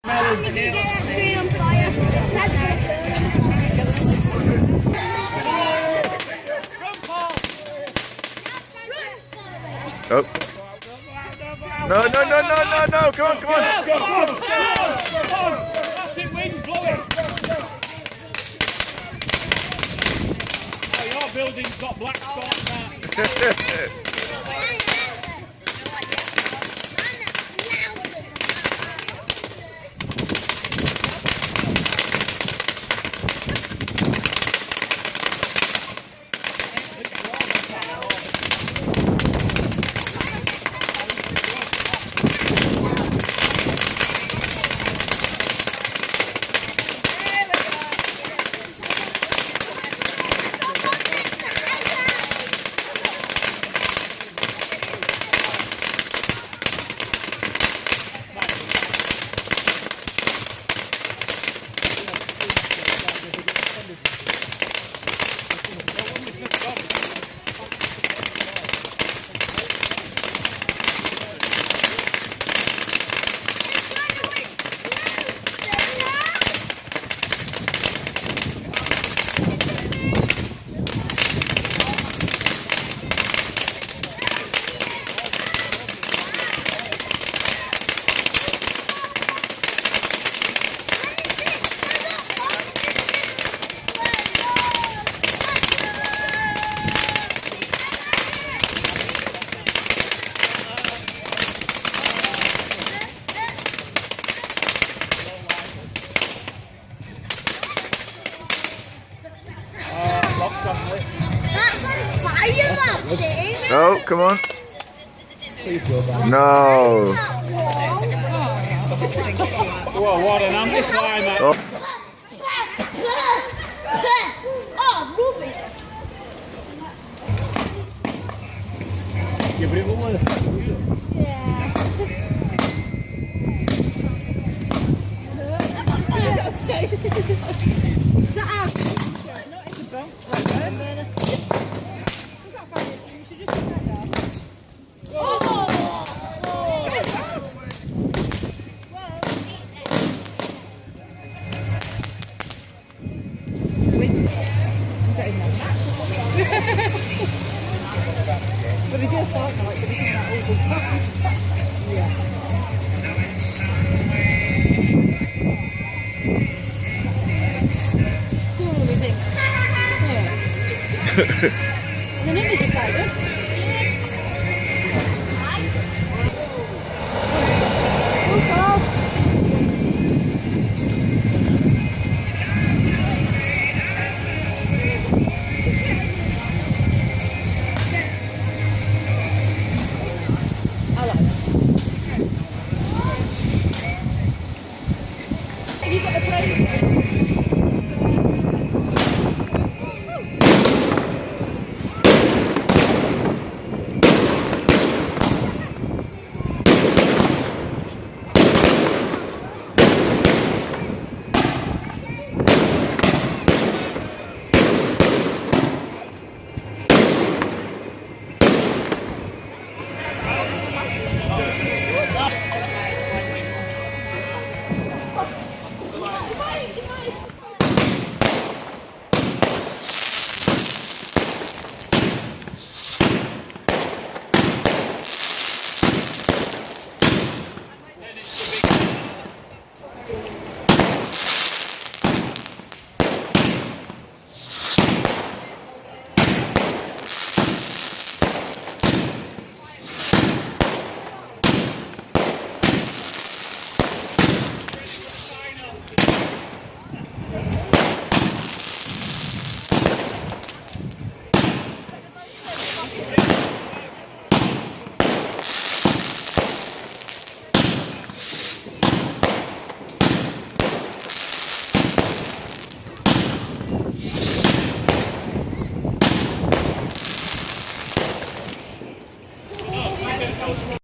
You can get that screen on fire. It's gonna Oh. No, no, no, no, no, no. Come on, come on. That's it, wind, blow it. Oh, your building's got black spots now. Oh, come on. No. Whoa, what an amplifier, Oh. You bring one? But they just aren't like, but isn't that awful? Yeah. Cool, we think. Yeah. And the numbers are quite good. Oh, God. Have you got a plate?